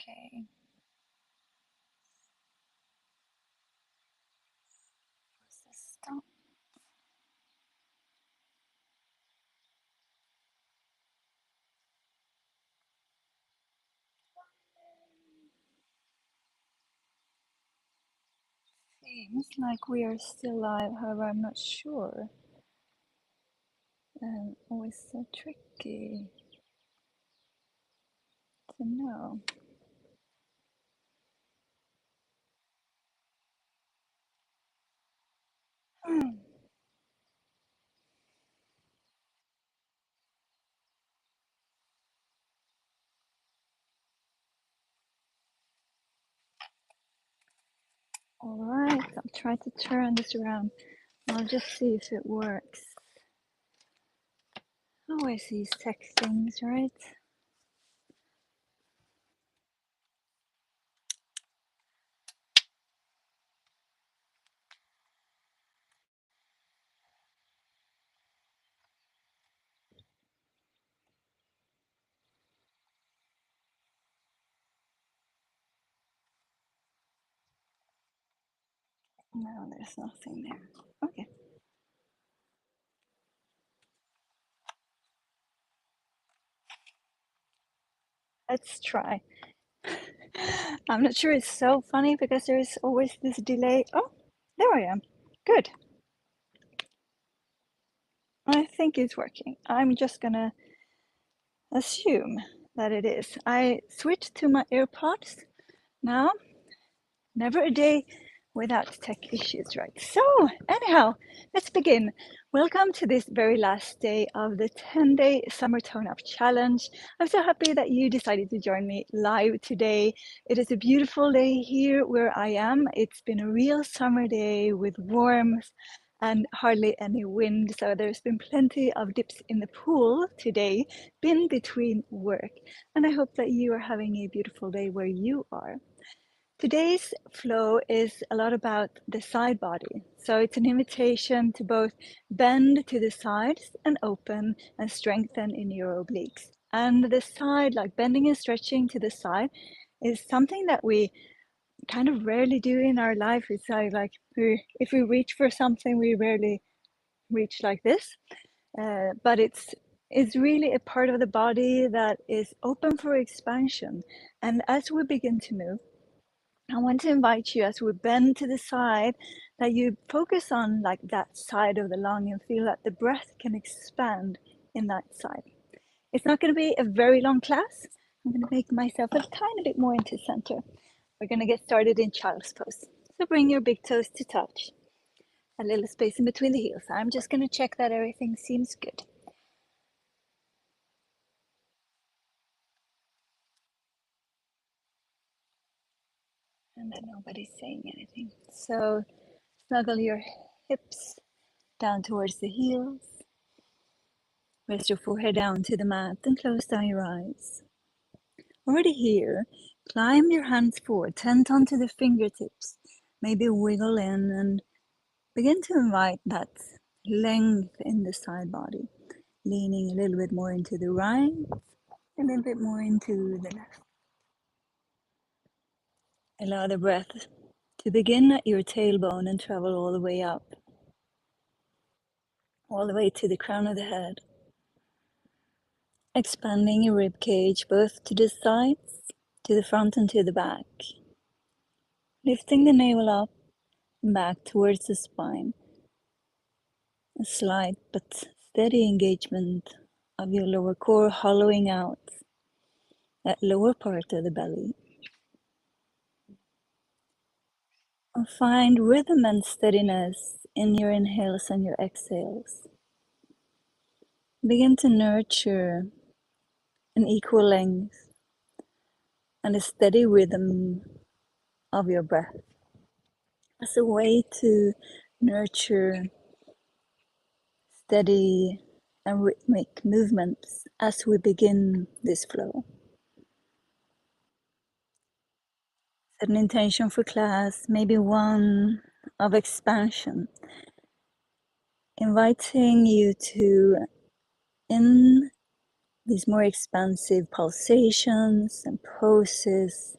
Okay. Stop. Seems like we are still live, however, I'm not sure. Always so tricky to know. All right, I'll try to turn this around. I'll just see if it works. Always these tech things, right? No, there's nothing there. Okay, let's try. I'm not sure it's so funny because there's always this delay. Oh, there I am. Good. I think it's working. I'm just gonna assume that it is. I switched to my AirPods now. Never a day without tech issues, right? So, anyhow, let's begin. Welcome to this very last day of the 10-day Summer Tone Up Challenge. I'm so happy that you decided to join me live today. It is a beautiful day here where I am. It's been a real summer day with warmth and hardly any wind. So there's been plenty of dips in the pool today, been between work. And I hope that you are having a beautiful day where you are. Today's flow is a lot about the side body. So it's an invitation to both bend to the sides and open and strengthen in your obliques. And the side, like bending and stretching to the side, is something that we kind of rarely do in our life. It's like if we reach for something, we rarely reach like this. But it's really a part of the body that is open for expansion. And as we begin to move, I want to invite you, as we bend to the side, that you focus on like that side of the lung and feel that the breath can expand in that side. It's not going to be a very long class. I'm going to make myself a tiny bit more into center. We're going to get started in child's pose. So bring your big toes to touch. A little space in between the heels. I'm just going to check that everything seems good. And then nobody's saying anything. So snuggle your hips down towards the heels. Rest your forehead down to the mat and close down your eyes. Already here, climb your hands forward, tent onto the fingertips. Maybe wiggle in and begin to invite that length in the side body. Leaning a little bit more into the right, a little bit more into the left. Allow the breath to begin at your tailbone and travel all the way up, all the way to the crown of the head. Expanding your rib cage both to the sides, to the front and to the back. Lifting the navel up and back towards the spine. A slight but steady engagement of your lower core, hollowing out that lower part of the belly. And find rhythm and steadiness in your inhales and your exhales. Begin to nurture an equal length and a steady rhythm of your breath as a way to nurture steady and rhythmic movements as we begin this flow. Set an intention for class, maybe one of expansion, inviting you to, in these more expansive pulsations and poses.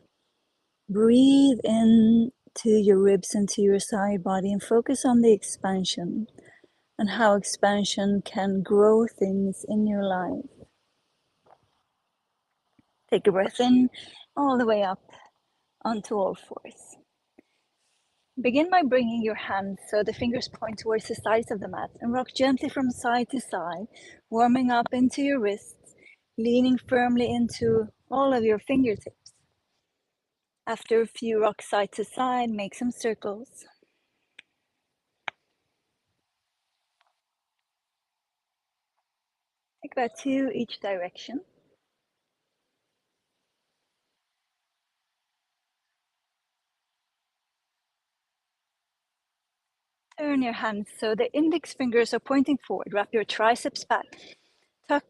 Breathe in to your ribs and to your side body and focus on the expansion and how expansion can grow things in your life. Take a breath in all the way up onto all fours. Begin by bringing your hands so the fingers point towards the sides of the mat and rock gently from side to side, warming up into your wrists, leaning firmly into all of your fingertips. After a few rocks side to side, make some circles. Take about 2 each direction. Turn your hands so the index fingers are pointing forward. Wrap your triceps back. Tuck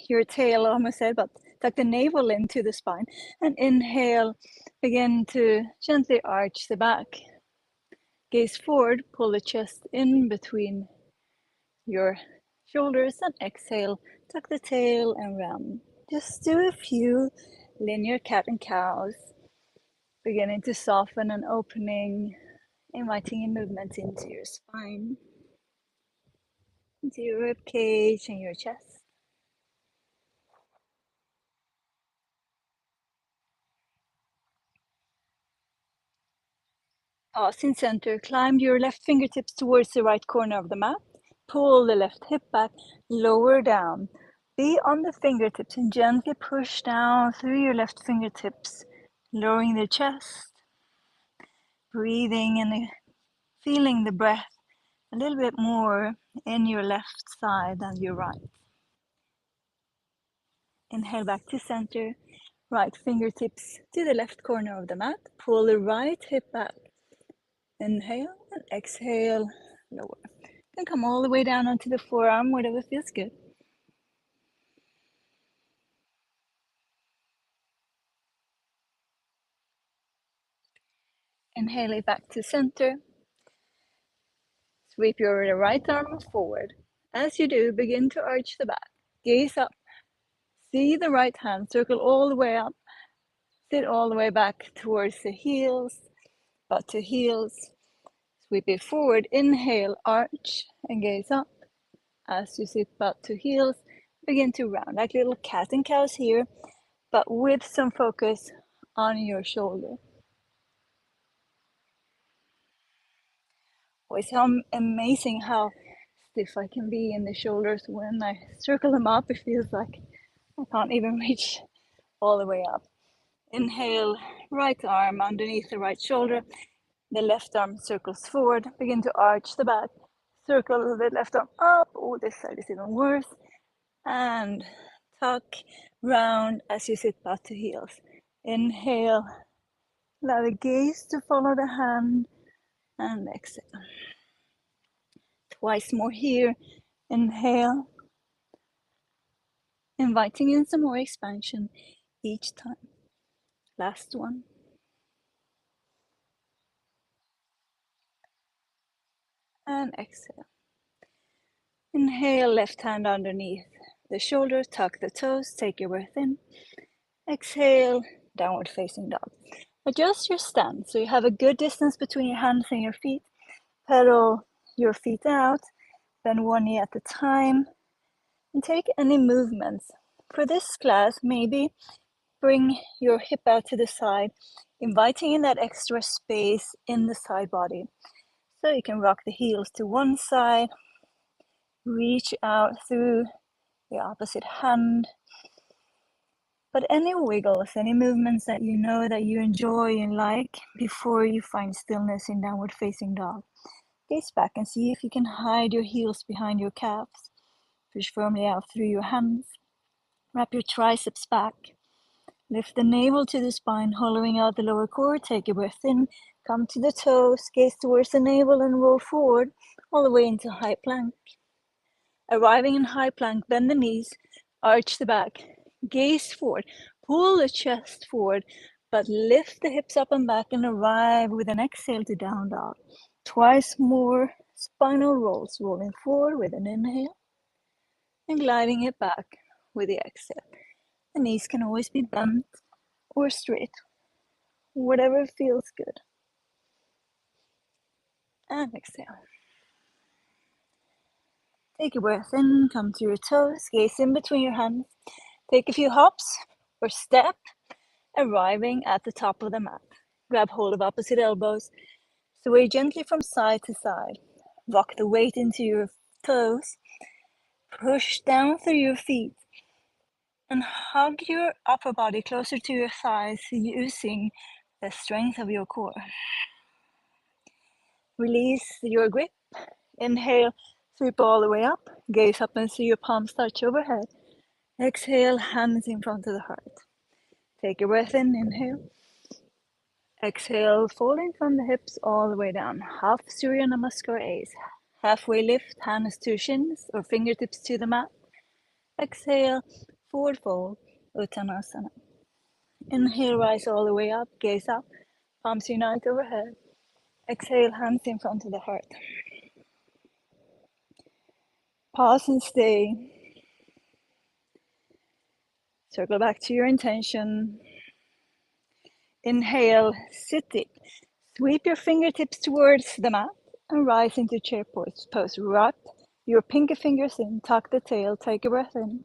your tail, almost said, but tuck the navel into the spine. And inhale, begin to gently arch the back. Gaze forward, pull the chest in between your shoulders, and exhale, tuck the tail and round. Just do a few linear cat and cows, beginning to soften and opening, inviting in movement into your spine, into your rib cage and your chest. Pause in center, climb your left fingertips towards the right corner of the mat, pull the left hip back, lower down. Be on the fingertips and gently push down through your left fingertips, lowering the chest, breathing and feeling the breath a little bit more in your left side than your right. Inhale back to center, right fingertips to the left corner of the mat, pull the right hip back. Inhale and exhale, lower. Then come all the way down onto the forearm, whatever feels good. Inhale it back to center. Sweep your right arm forward. As you do, begin to arch the back. Gaze up. See the right hand circle all the way up. Sit all the way back towards the heels, butt to heels. Sweep it forward. Inhale, arch, and gaze up. As you sit butt to heels, begin to round like little cat and cows here, but with some focus on your shoulder. It's amazing how stiff I can be in the shoulders when I circle them up. It feels like I can't even reach all the way up. Inhale, right arm underneath the right shoulder. The left arm circles forward. Begin to arch the back. Circle the left arm up. Oh, this side is even worse. And tuck, round as you sit butt to heels. Inhale, allow the gaze to follow the hand, and exhale. Twice more here. Inhale, inviting in some more expansion each time. Last one. And exhale. Inhale, left hand underneath the shoulder, tuck the toes, take your breath in. Exhale, downward facing dog. Adjust your stance so you have a good distance between your hands and your feet. Pedal your feet out, bend one knee at a time, and take any movements. For this class, maybe bring your hip out to the side, inviting in that extra space in the side body. So you can rock the heels to one side, reach out through the opposite hand. But any wiggles, any movements that you know that you enjoy and like before you find stillness in downward facing dog. Gaze back and see if you can hide your heels behind your calves. Push firmly out through your hands. Wrap your triceps back. Lift the navel to the spine, hollowing out the lower core. Take a breath in. Come to the toes, gaze towards the navel and roll forward all the way into high plank. Arriving in high plank, bend the knees, arch the back, gaze forward, pull the chest forward, but lift the hips up and back and arrive with an exhale to down dog. Twice more spinal rolls, rolling forward with an inhale and gliding it back with the exhale. The knees can always be bent or straight, whatever feels good. And exhale. Take a breath in, come to your toes, gaze in between your hands. Take a few hops or step, arriving at the top of the mat. Grab hold of opposite elbows, sway gently from side to side. Rock the weight into your toes, push down through your feet, and hug your upper body closer to your thighs using the strength of your core. Release your grip. Inhale, sweep all the way up. Gaze up and see your palms touch overhead. Exhale, hands in front of the heart. Take a breath in, inhale. Exhale, folding from the hips all the way down. Half Surya Namaskar Ace. Halfway lift, hands to shins or fingertips to the mat. Exhale, forward fold, Uttanasana. Inhale, rise all the way up, gaze up, palms unite overhead. Exhale, hands in front of the heart. Pause and stay. Circle back to your intention. Inhale, sit deep. Sweep your fingertips towards the mat and rise into chair pose. Wrap your pinky fingers in, tuck the tail, take a breath in.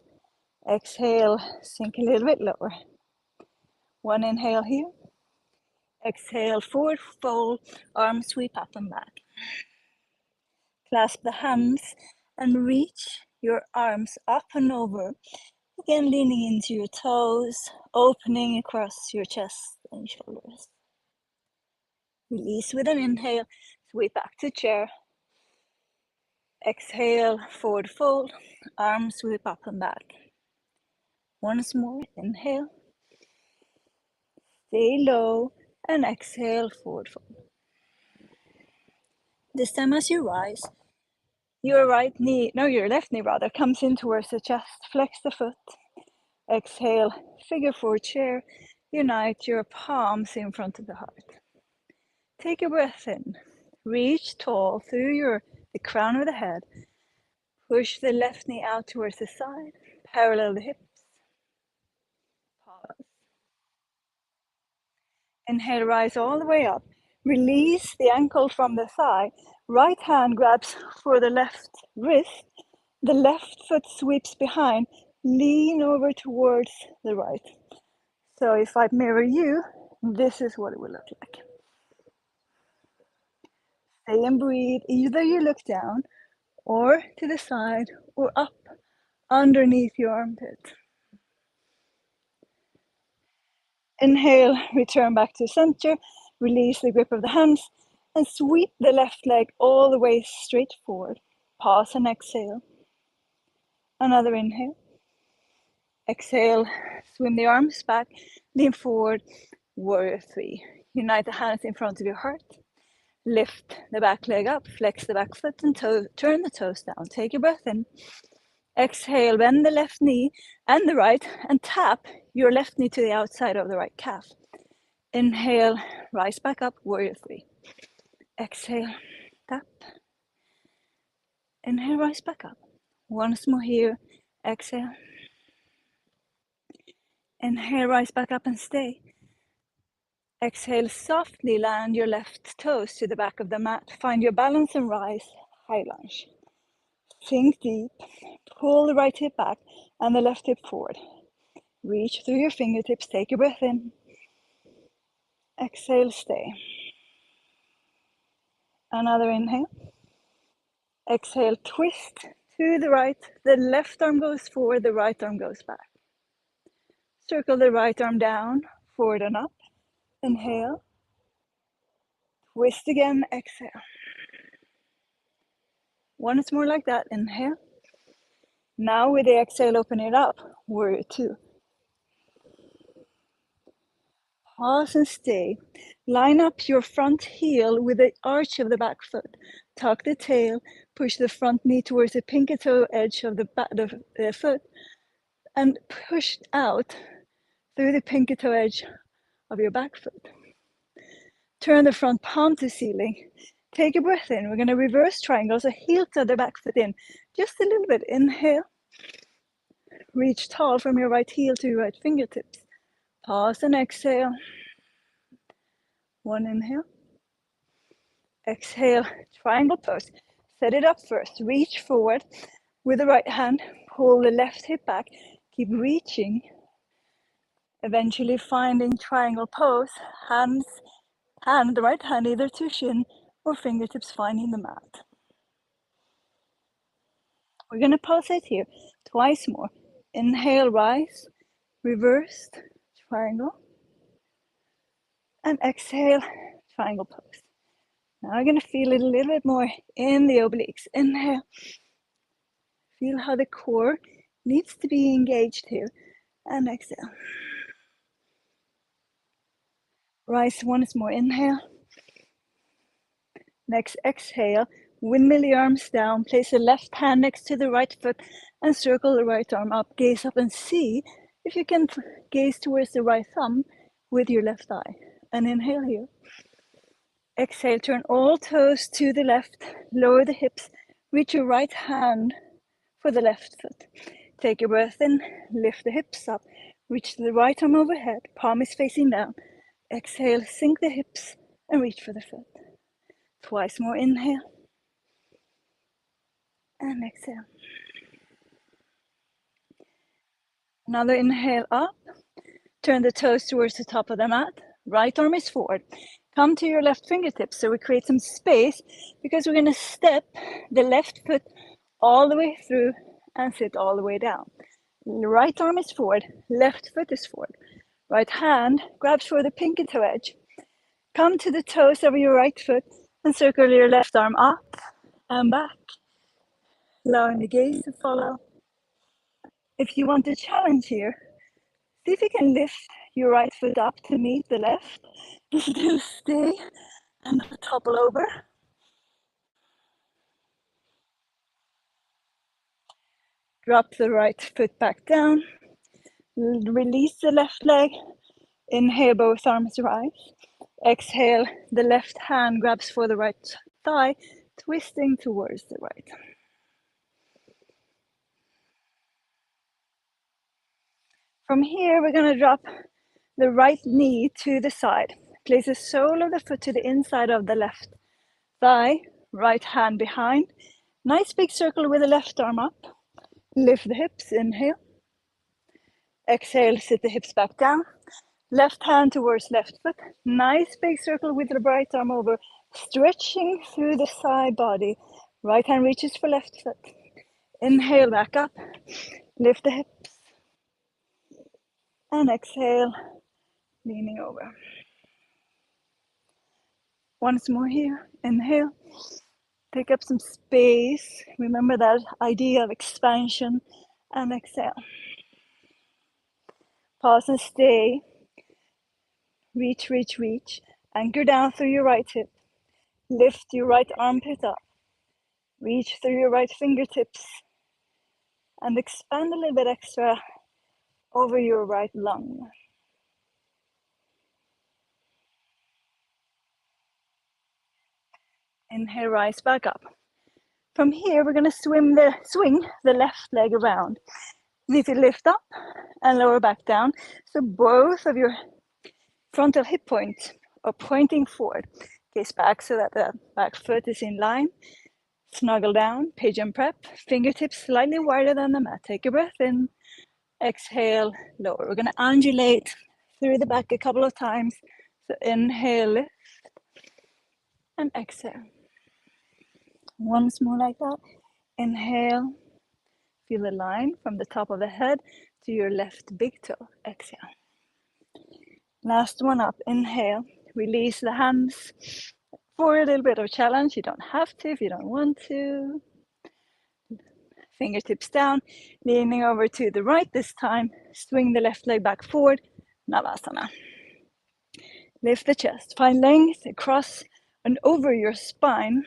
Exhale, sink a little bit lower. One inhale here. Exhale, forward fold, arms sweep up and back. Clasp the hands and reach your arms up and over. Again, leaning into your toes, opening across your chest and shoulders. Release with an inhale, sweep back to chair. Exhale, forward fold, arms sweep up and back. Once more, inhale. Stay low and exhale, forward fold. This time as you rise, your left knee comes in towards the chest. Flex the foot. Exhale, figure four chair. Unite your palms in front of the heart. Take a breath in. Reach tall through the crown of the head. Push the left knee out towards the side. Parallel the hips. Pause. Inhale, rise all the way up. Release the ankle from the thigh. Right hand grabs for the left wrist. The left foot sweeps behind. Lean over towards the right. So if I mirror you, this is what it will look like. Stay and breathe. Either you look down or to the side or up underneath your armpit. Inhale, return back to center. Release the grip of the hands and sweep the left leg all the way straight forward. Pause and exhale. Another inhale. Exhale, swim the arms back, lean forward, warrior three. Unite the hands in front of your heart. Lift the back leg up, flex the back foot and turn the toes down. Take a breath in. Exhale, bend the left knee and the right and tap your left knee to the outside of the right calf. Inhale, rise back up, warrior three. Exhale, tap. Inhale, rise back up. Once more here, exhale. Inhale, rise back up and stay. Exhale, softly land your left toes to the back of the mat. Find your balance and rise, high lunge. Sink deep, pull the right hip back and the left hip forward. Reach through your fingertips, take a breath in. Exhale, stay. Another inhale. Exhale, twist to the right. The left arm goes forward, the right arm goes back. Circle the right arm down, forward and up. Inhale. Twist again, exhale. Once more like that, inhale. Now with the exhale, open it up, warrior two. Pause and stay. Line up your front heel with the arch of the back foot. Tuck the tail, push the front knee towards the pinky toe edge of the foot, and push out through the pinky toe edge of your back foot. Turn the front palm to ceiling. Take a breath in. We're going to reverse triangle, so heel to the back foot in. Just a little bit. Inhale. reach tall from your right heel to your right fingertips. Pause and exhale. One inhale. Exhale, triangle pose. Set it up first. Reach forward with the right hand. Pull the left hip back. Keep reaching. Eventually finding triangle pose. The right hand either to shin or fingertips finding the mat. We're going to pause it here twice more. Inhale, rise, reversed, triangle. And exhale, triangle pose. Now we're going to feel it a little bit more in the obliques. Inhale. Feel how the core needs to be engaged here. And exhale. Rise once more. Inhale. Next, exhale. Windmill the arms down. Place the left hand next to the right foot and circle the right arm up. Gaze up and see if you can gaze towards the right thumb with your left eye. And inhale here. Exhale, turn all toes to the left. Lower the hips. Reach your right hand for the left foot. Take a breath in. Lift the hips up. Reach the right arm overhead. Palm is facing down. Exhale, sink the hips and reach for the foot. Twice more. Inhale. And exhale. Another inhale up. Turn the toes towards the top of the mat. Right arm is forward. Come to your left fingertips so we create some space because we're going to step the left foot all the way through and sit all the way down. The right arm is forward. Left foot is forward. Right hand grabs for the pinky toe edge. Come to the toes of your right foot and circle your left arm up and back. Allowing the gaze to follow. If you want a challenge here, see if you can lift your right foot up to meet the left. Still stay and not topple over. Drop the right foot back down. Release the left leg. Inhale, both arms rise. Exhale, the left hand grabs for the right thigh, twisting towards the right. From here, we're going to drop the right knee to the side. Place the sole of the foot to the inside of the left thigh, right hand behind. Nice big circle with the left arm up. Lift the hips, inhale. Exhale, sit the hips back down. Left hand towards left foot. Nice big circle with the right arm over, stretching through the side body. Right hand reaches for left foot. Inhale, back up. Lift the hips. And exhale, leaning over. Once more here. Inhale. Take up some space. Remember that idea of expansion. And exhale. Pause and stay. Reach, reach, reach. Anchor down through your right hip. Lift your right armpit up. Reach through your right fingertips. And expand a little bit extra over your right lung. Inhale, rise back up. From here, we're going to swing the left leg around. You need to lift up and lower back down. So both of your frontal hip points are pointing forward. Gaze back so that the back foot is in line. Snuggle down, pigeon prep. Fingertips slightly wider than the mat. Take a breath in. Exhale, lower. We're going to undulate through the back a couple of times. So inhale, lift, and exhale. Once more like that. Inhale. Feel the line from the top of the head to your left big toe. Exhale. Last one up. Inhale. Release the hands for a little bit of challenge. You don't have to if you don't want to. Fingertips down. Leaning over to the right this time. Swing the left leg back forward. Navasana. Lift the chest. Find length across and over your spine.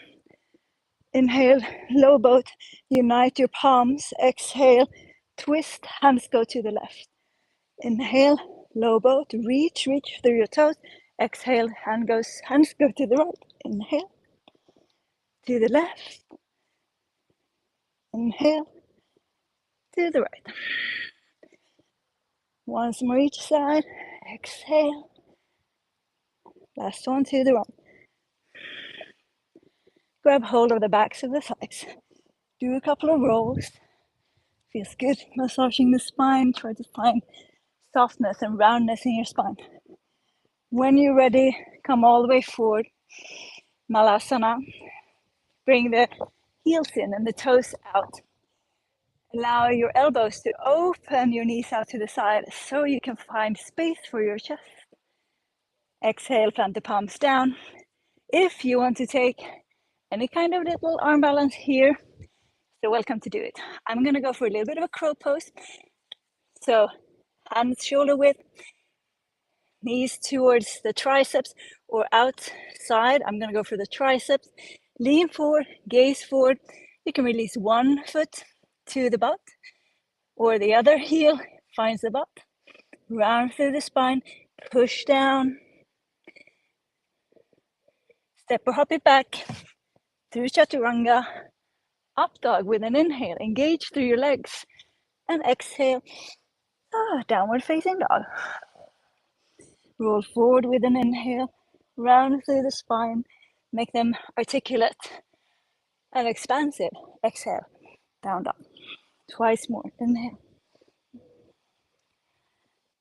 Inhale, low boat, unite your palms. Exhale, twist, hands go to the left. Inhale, low boat, reach through your toes. Exhale, hands go to the right. Inhale, to the left. Inhale, to the right. Once more each side. Exhale. Last one to the right. Grab hold of the backs of the thighs. Do a couple of rolls. Feels good. Massaging the spine. Try to find softness and roundness in your spine. When you're ready, come all the way forward. Malasana. Bring the heels in and the toes out. Allow your elbows to open your knees out to the side so you can find space for your chest. Exhale, plant the palms down. If you want to take any kind of little arm balance here, you're welcome to do it. I'm going to go for a little bit of a crow pose. So hands shoulder width, knees towards the triceps or outside. I'm going to go for the triceps. Lean forward, gaze forward. You can release one foot to the butt or the other heel finds the butt. Round through the spine, push down. Step or hop it back through chaturanga. Up dog with an inhale. Engage through your legs. And exhale. Downward facing dog. Roll forward with an inhale. Round through the spine. Make them articulate and expansive. Exhale. Down dog. Twice more. Inhale.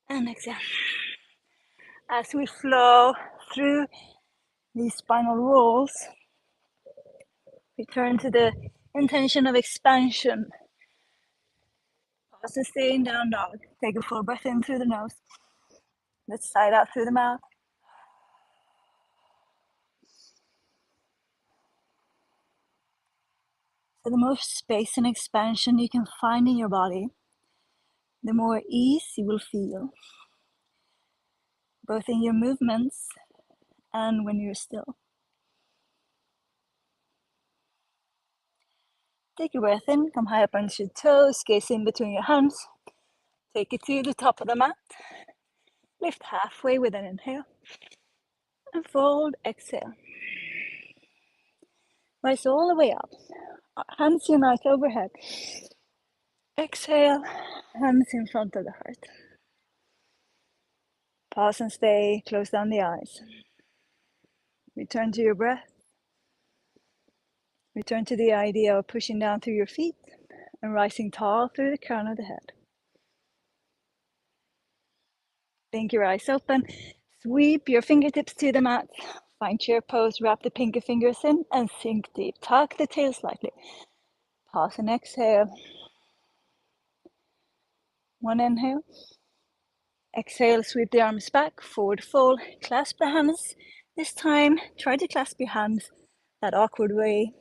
And exhale. As we flow through these spinal rolls, return to the intention of expansion. Pause and stay in down dog. Take a full breath in through the nose. Let's sigh out through the mouth. So the more space and expansion you can find in your body, the more ease you will feel, both in your movements and when you're still. Take a breath in, come high up onto your toes, gaze in between your hands. Take it to the top of the mat. Lift halfway with an inhale. And fold, exhale. Rise all the way up. Hands unite overhead. Exhale, hands in front of the heart. Pause and stay, close down the eyes. Return to your breath. Return to the idea of pushing down through your feet and rising tall through the crown of the head. Blink your eyes open. Sweep your fingertips to the mat. Find chair pose, wrap the pinky fingers in and sink deep. Tuck the tail slightly. Pause and exhale. One inhale. Exhale, sweep the arms back, forward fold, clasp the hands. This time, try to clasp your hands that awkward way.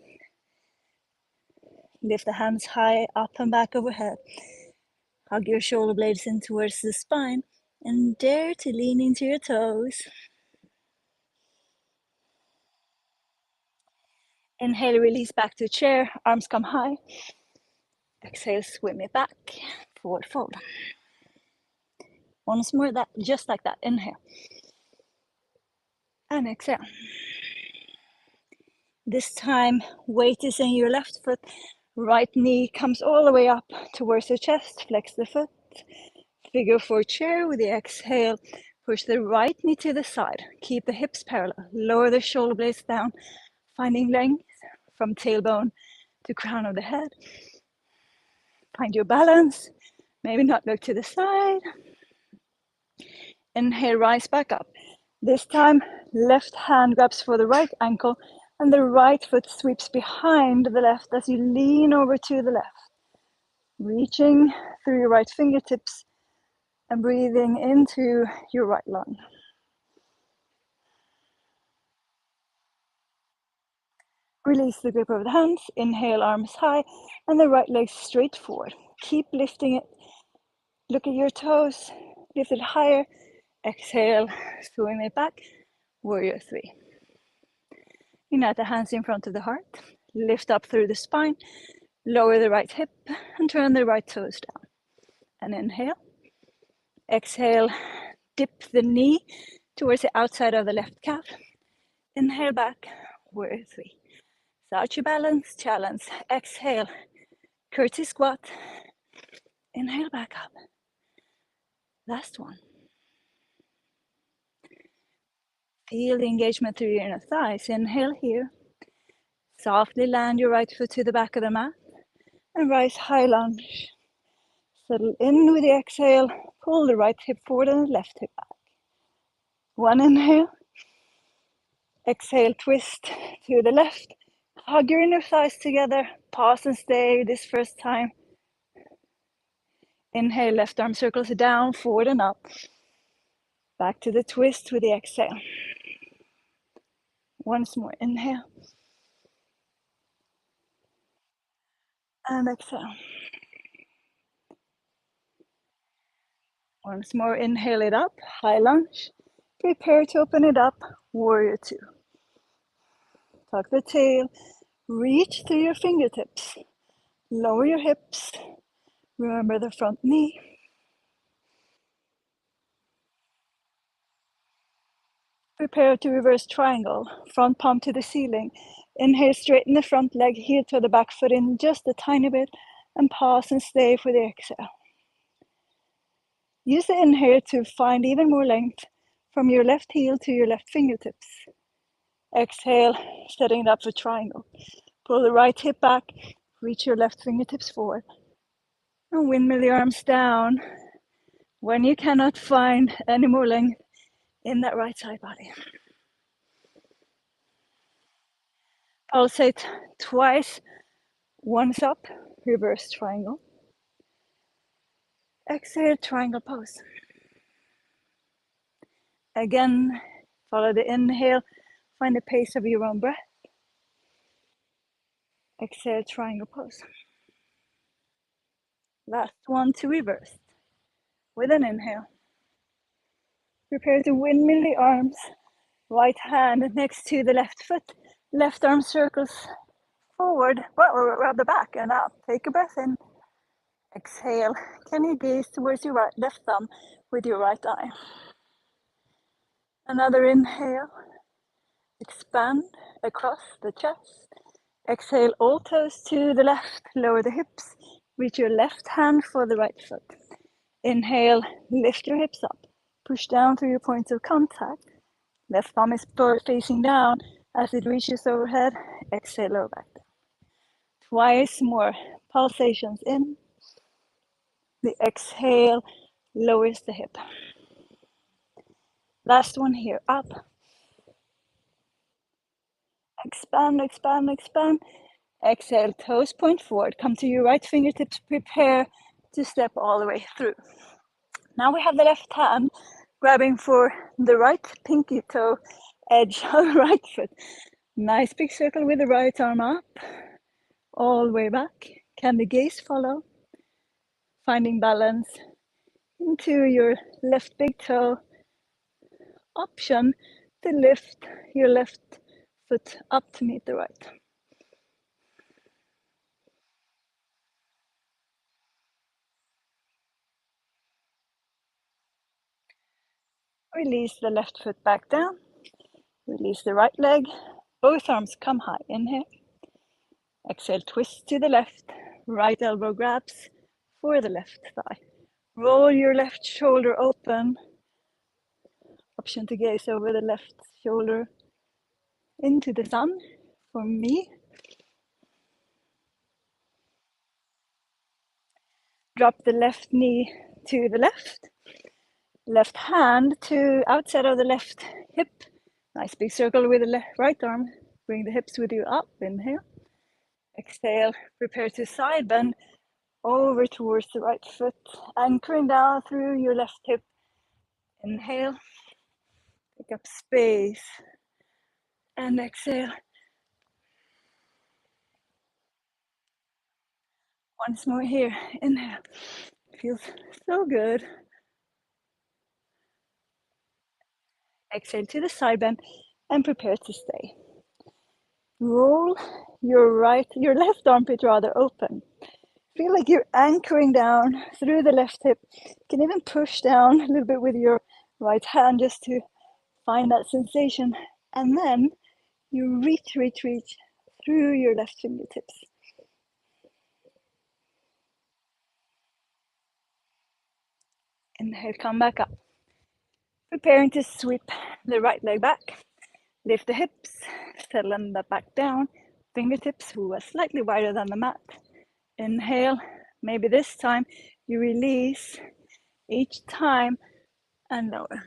Lift the hands high, up and back overhead. Hug your shoulder blades in towards the spine and dare to lean into your toes. Inhale, release back to chair, arms come high. Exhale, swim it back, forward fold. Once more, that just like that. Inhale. And exhale. This time, weight is in your left foot. Right knee comes all the way up towards the chest. Flex the foot. Figure four chair with the exhale. Push the right knee to the side. Keep the hips parallel. Lower the shoulder blades down. Finding length from tailbone to crown of the head. Find your balance. Maybe not look to the side. Inhale, rise back up. This time, left hand grabs for the right ankle and the right foot sweeps behind the left as you lean over to the left. Reaching through your right fingertips and breathing into your right lung. Release the grip of the hands. Inhale, arms high and the right leg straight forward. Keep lifting it. Look at your toes. Lift it higher. Exhale, swing it back. Warrior three. Unite the hands in front of the heart. Lift up through the spine. Lower the right hip and turn the right toes down. And inhale. Exhale, dip the knee towards the outside of the left calf. Inhale back, warrior three. Start your balance, challenge. Exhale, curtsy squat. Inhale back up. Last one. Feel the engagement through your inner thighs. Inhale here. Softly land your right foot to the back of the mat and rise high lunge. Settle in with the exhale. Pull the right hip forward and the left hip back. One inhale. Exhale, twist to the left. Hug your inner thighs together. Pause and stay this first time. Inhale, left arm circles down, forward and up. Back to the twist with the exhale. Once more, inhale. And exhale. Once more, inhale it up, high lunge. Prepare to open it up, warrior two. Tuck the tail, reach through your fingertips. Lower your hips. Remember the front knee. Prepare to reverse triangle, front palm to the ceiling. Inhale, straighten the front leg, heel to the back foot in just a tiny bit, and pause and stay for the exhale. Use the inhale to find even more length from your left heel to your left fingertips. Exhale, setting it up for triangle. Pull the right hip back, reach your left fingertips forward. And windmill the arms down when you cannot find any more length in that right side body. Pulsate twice, once up, reverse triangle. Exhale, triangle pose. Again, follow the inhale, find the pace of your own breath. Exhale, triangle pose. Last one to reverse. With an inhale. Prepare to windmill the arms. Right hand next to the left foot. Left arm circles forward, rub the back and up. Take a breath in. Exhale. Can you gaze towards your left thumb with your right eye? Another inhale. Expand across the chest. Exhale, all toes to the left. Lower the hips. Reach your left hand for the right foot. Inhale, lift your hips up. Push down through your points of contact. Left palm is facing down as it reaches overhead. Exhale, lower back down. Twice more pulsations in. The exhale lowers the hip. Last one here, up. Expand, expand, expand. Exhale, toes point forward. Come to your right fingertips. Prepare to step all the way through. Now we have the left hand grabbing for the right pinky toe edge of the right foot. Nice big circle with the right arm up. All the way back. Can the gaze follow? Finding balance into your left big toe. Option to lift your left foot up to meet the right. Release the left foot back down. Release the right leg. Both arms come high. Inhale. Exhale, twist to the left. Right elbow grabs for the left thigh. Roll your left shoulder open. Option to gaze over the left shoulder into the sun for me. Drop the left knee to the left. Left hand to outside of the left hip. Nice big circle with the right arm. Bring the hips with you up. Inhale. Exhale. Prepare to side bend over towards the right foot. Anchoring down through your left hip. Inhale. Pick up space. And exhale. Once more here. Inhale. Feels so good. Exhale to the side bend and prepare to stay. Roll your left armpit rather open. Feel like you're anchoring down through the left hip. You can even push down a little bit with your right hand just to find that sensation. And then you reach through your left fingertips. Inhale, come back up. Preparing to sweep the right leg back. Lift the hips, settle that back down. Fingertips who are slightly wider than the mat. Inhale, maybe this time you release each time and lower.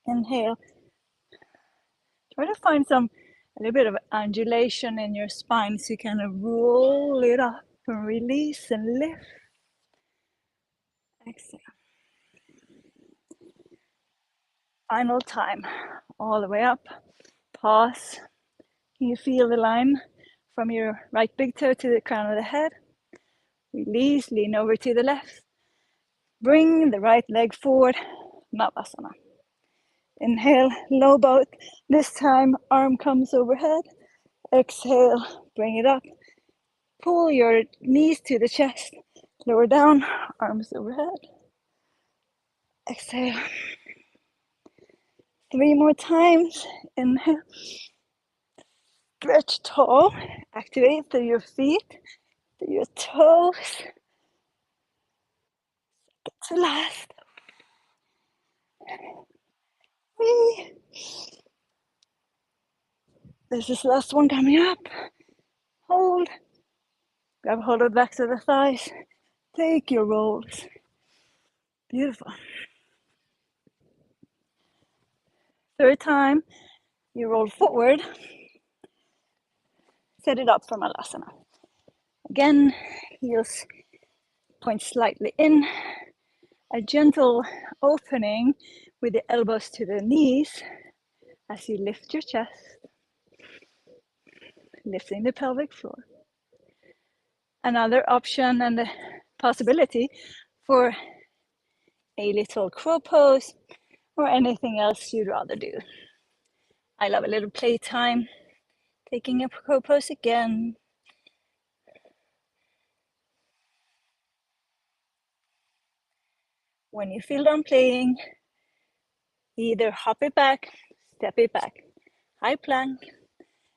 Inhale. Try to find a little bit of undulation in your spine so you kind of roll it up and release and lift. Exhale. Final time, all the way up. Pause. Can you feel the line from your right big toe to the crown of the head? Release, lean over to the left. Bring the right leg forward, Navasana. Inhale, low boat. This time, arm comes overhead. Exhale, bring it up. Pull your knees to the chest. Lower down, arms overhead. Exhale. 3 more times. Inhale. Stretch tall. Activate through your feet, through your toes. To last. 3. This is the last one coming up. Hold. Grab hold of the backs of the thighs. Take your rolls. Beautiful. Third time, you roll forward. Set it up for Malasana. Again, heels point slightly in. A gentle opening with the elbows to the knees as you lift your chest, lifting the pelvic floor. Another option and a possibility for a little crow pose or anything else you'd rather do. I love a little playtime. Taking a crow pose again. When you feel done playing, either hop it back, step it back. High plank,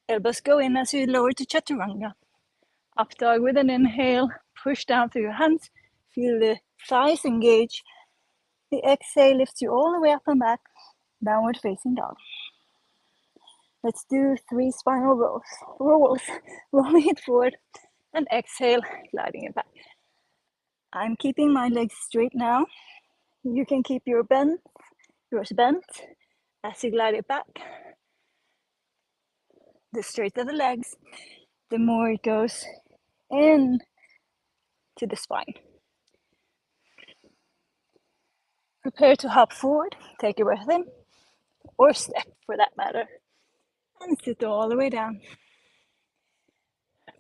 elbows go in as you lower to chaturanga. Up dog with an inhale, push down through your hands, feel the thighs engage. The exhale lifts you all the way up and back, downward facing dog. Let's do 3 spinal rolls, rolling it forward, and exhale, gliding it back. I'm keeping my legs straight now. You can keep yours bent as you glide it back. The straighter the legs, the more it goes in to the spine. Prepare to hop forward, take a breath in, or step for that matter, and sit all the way down.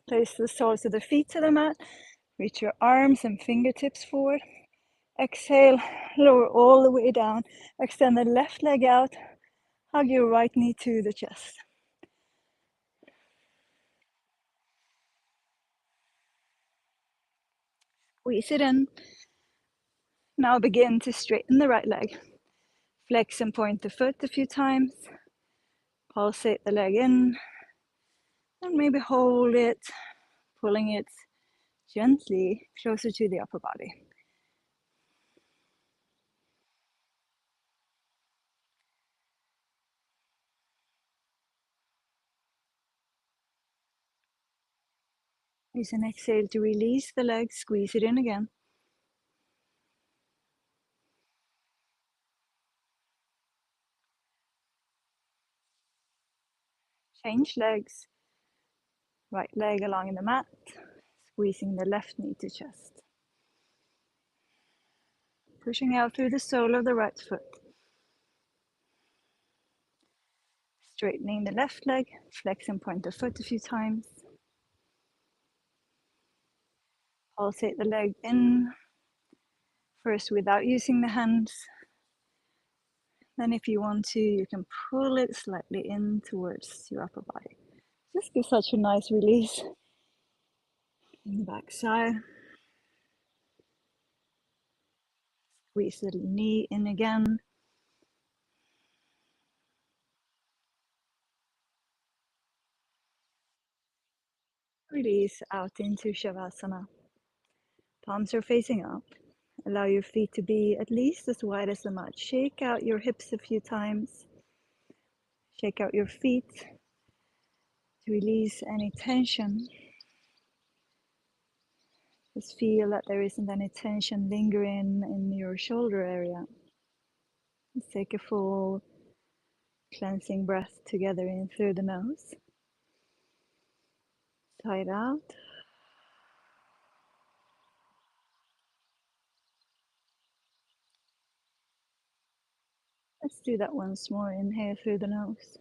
Place the soles of the feet to the mat, reach your arms and fingertips forward. Exhale, lower all the way down, extend the left leg out, hug your right knee to the chest. Squeeze it in. Now begin to straighten the right leg. Flex and point the foot a few times. Pulsate the leg in. And maybe hold it, pulling it gently closer to the upper body. Use an exhale to release the leg, squeeze it in again. Change legs. Right leg along the mat, squeezing the left knee to chest. Pushing out through the sole of the right foot. Straightening the left leg, flex and point the foot a few times. Pulsate the leg in, first without using the hands. Then if you want to, you can pull it slightly in towards your upper body. This gives such a nice release in the back side. Squeeze the knee in again. Release out into Shavasana. Palms are facing up. Allow your feet to be at least as wide as the mat. Shake out your hips a few times. Shake out your feet to release any tension. Just feel that there isn't any tension lingering in your shoulder area. Let's take a full cleansing breath together in through the nose. Sigh it out. Let's do that once more. Inhale through the nose.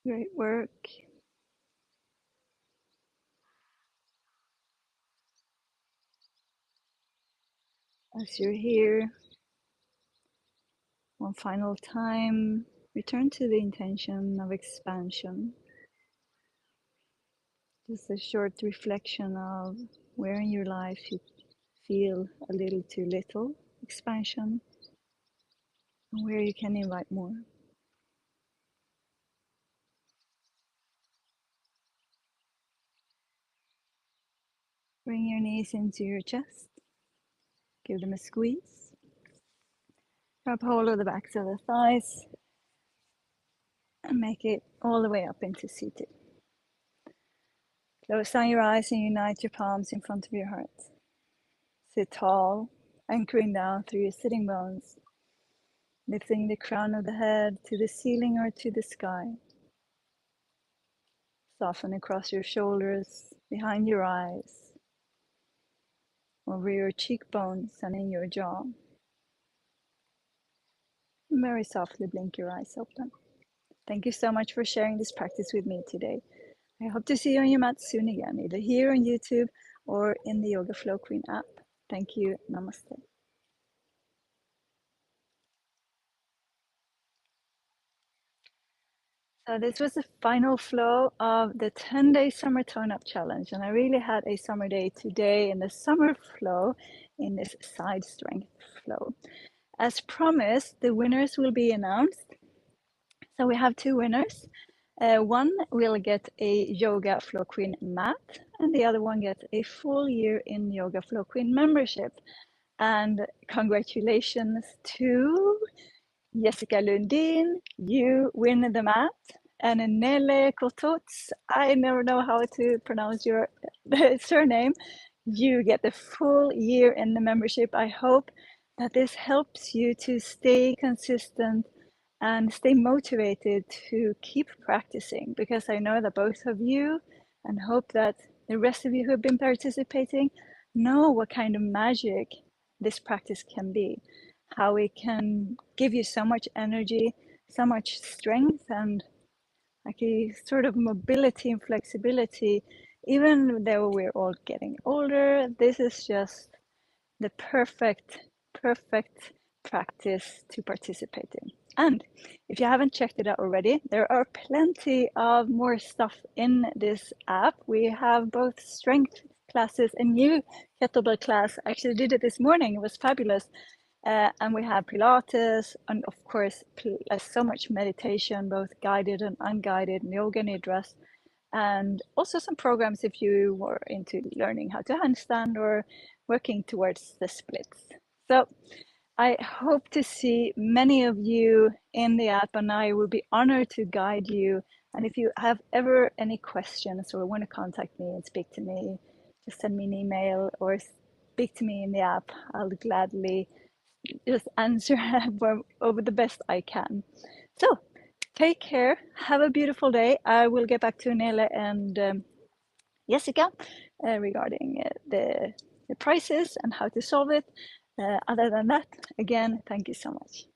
Great work. As you're here, one final time, return to the intention of expansion. Just a short reflection of where in your life you feel a little too little expansion and where you can invite more. Bring your knees into your chest. Give them a squeeze. Grab hold of the backs of the thighs and make it all the way up into seated. Close down your eyes and unite your palms in front of your heart. Sit tall, anchoring down through your sitting bones, lifting the crown of the head to the ceiling or to the sky. Soften across your shoulders, behind your eyes, over your cheekbones and in your jaw. And very softly blink your eyes open. Thank you so much for sharing this practice with me today. I hope to see you on your mat soon again, either here on YouTube or in the Yoga Flow Queen app. Thank you. Namaste. So this was the final flow of the 10-day summer tone-up challenge, and I really had a summer day today in the summer flow in this side strength flow. As promised, the winners will be announced. So we have two winners. One will get a Yoga Flow Queen mat, and the other one gets a full year in Yoga Flow Queen membership. And congratulations to Jessica Lundin, you win the mat. And Nele Kotots, I never know how to pronounce your surname, you get the full year in the membership. I hope that this helps you to stay consistent and stay motivated to keep practicing, because I know that both of you, and hope that the rest of you who have been participating, know what kind of magic this practice can be, how it can give you so much energy, so much strength, and like a sort of mobility and flexibility. Even though we're all getting older, this is just the perfect practice to participate in. And if you haven't checked it out already, there are plenty of more stuff in this app. We have both strength classes, a new kettlebell class. I actually did it this morning. It was fabulous. And we have Pilates, and of course, so much meditation, both guided and unguided, yoga nidras, and also some programs if you were into learning how to handstand or working towards the splits. So I hope to see many of you in the app, and I will be honored to guide you. And if you have ever any questions or want to contact me and speak to me, just send me an email or speak to me in the app. I'll gladly just answer over the best I can. So take care. Have a beautiful day. I will get back to Nele and Jessica regarding the prices and how to solve it. Other than that, again, thank you so much.